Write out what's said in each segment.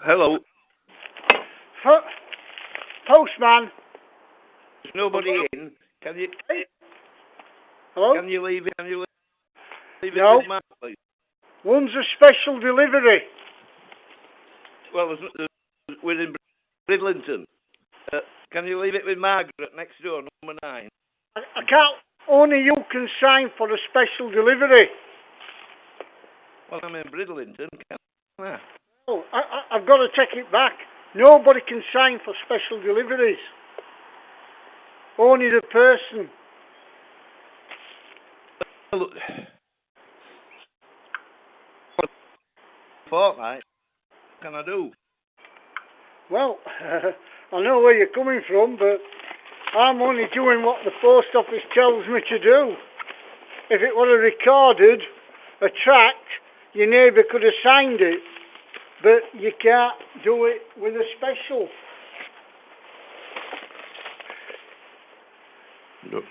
Hello. Po- Postman. There's nobody in. Can you Hello? can you leave it? Can you leave it No. with Mark, please? One's a special delivery. Well, we're in Bridlington. Can you leave it with Margaret next door, number 9? I can't. Only you can sign for a special delivery. Well, I'm in Bridlington. Can I? Oh, I've got to take it back. Nobody can sign for special deliveries. Only the person. Look, fortnight. What can I do? Well, I know where you're coming from, but I'm only doing what the post office tells me to do. If it were a recorded, a tract, your neighbour could have signed it, but you can't do it with a special.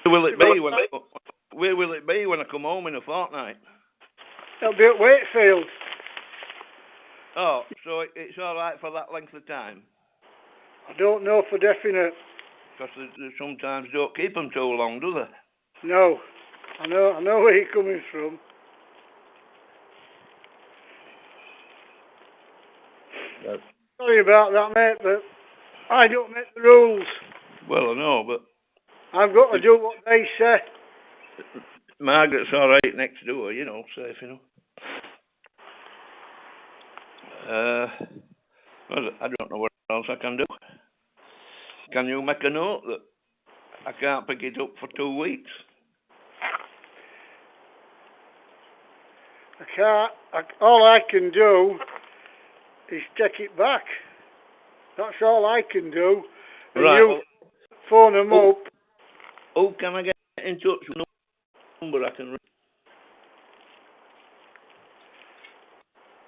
Where will it be when I come home in a fortnight? It'll be at Wakefield. Oh, so it's all right for that length of time? I don't know for definite. Because they sometimes don't keep them too long, do they? No. I know where you're coming from. Yes. Sorry about that, mate, but I don't make the rules. Well, I know, but I've got to do what they say. Margaret's all right next door, safe enough. Well, I don't know what else I can do. Can you make a note that I can't pick it up for 2 weeks? I can't. All I can do is take it back. That's all I can do. And Right. you phone them up. Oh, can I get in touch with a number I can ring?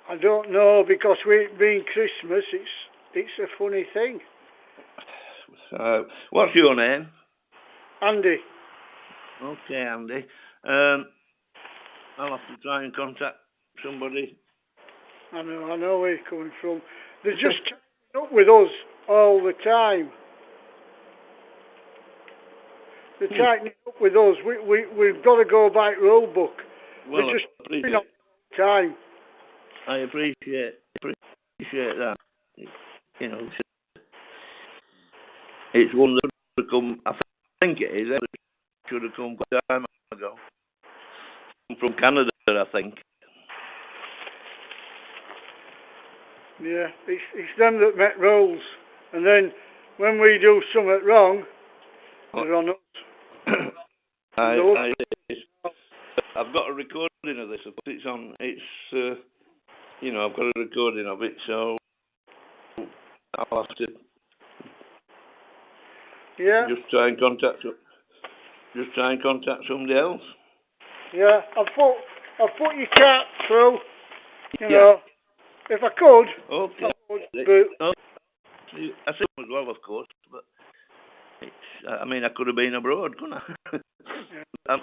I don't know, because with it being Christmas, it's a funny thing. What's your name? Andy. Okay, Andy. I'll have to try and contact somebody. I know where you're coming from. They're just keeping up with us all the time. They're tightening up with us. We've got to go by rule book. Well, They're just keeping up all the time. I appreciate that. It's one that should have come. I think it is. It should have come quite a time ago. From Canada, I think. Yeah, it's them that make rules, and then when we do something wrong, they're on us. I've got a recording of this. It's on. I've got a recording of it, so I'll have to. Yeah. Just try and contact somebody else. Yeah, I'll put your cat through. You know, if I could. Okay. I would, but I see as well, of course, but I could have been abroad, couldn't I? yeah.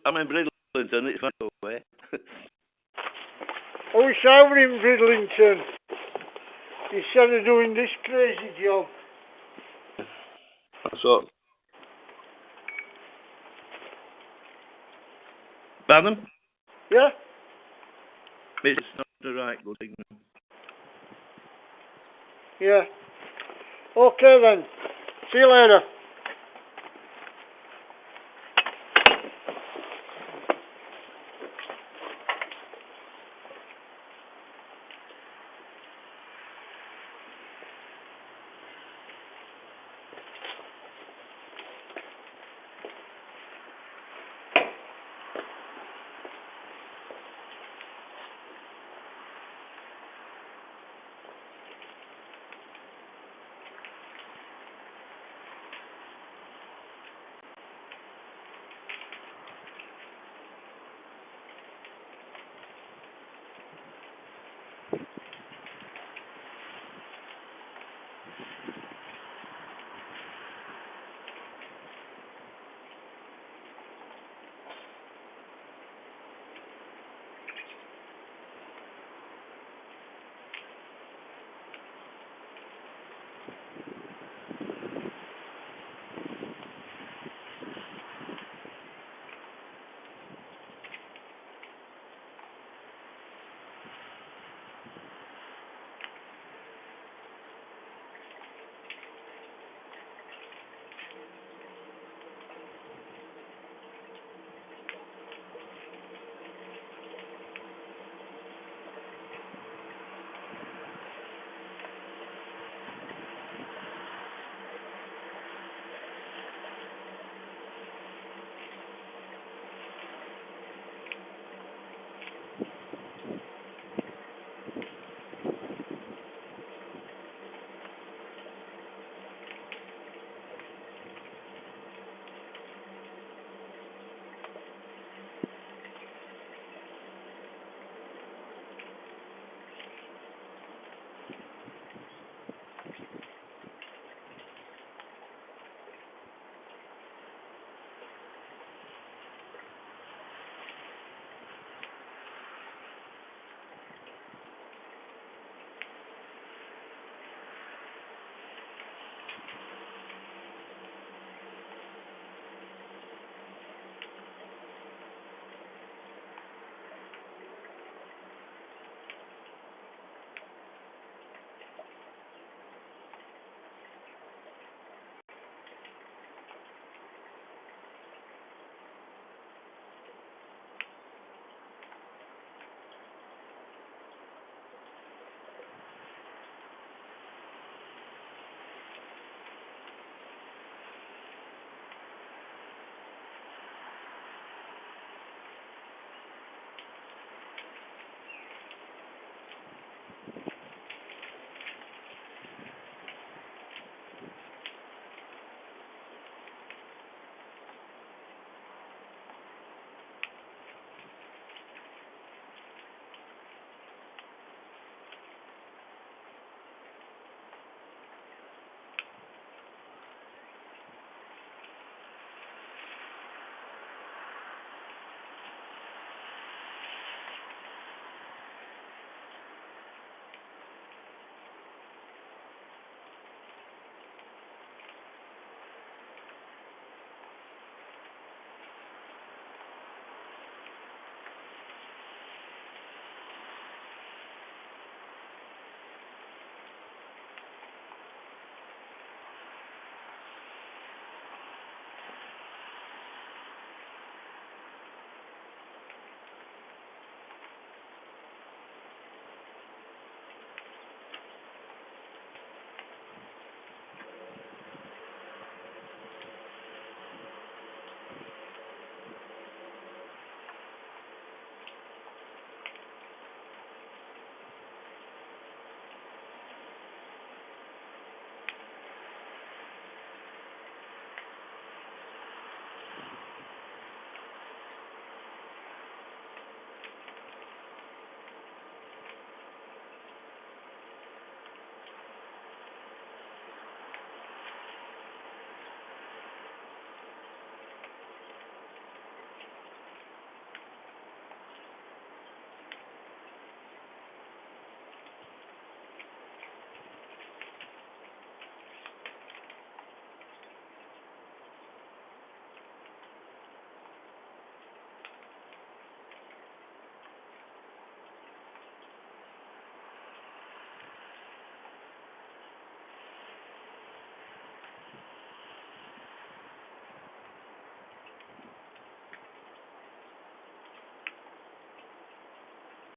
I'm in Bridlington. It's far away. I wish I were in Bridlington instead of doing this crazy job. So, pardon? Yeah? It's not the right good thing. Yeah. Okay then. See you later.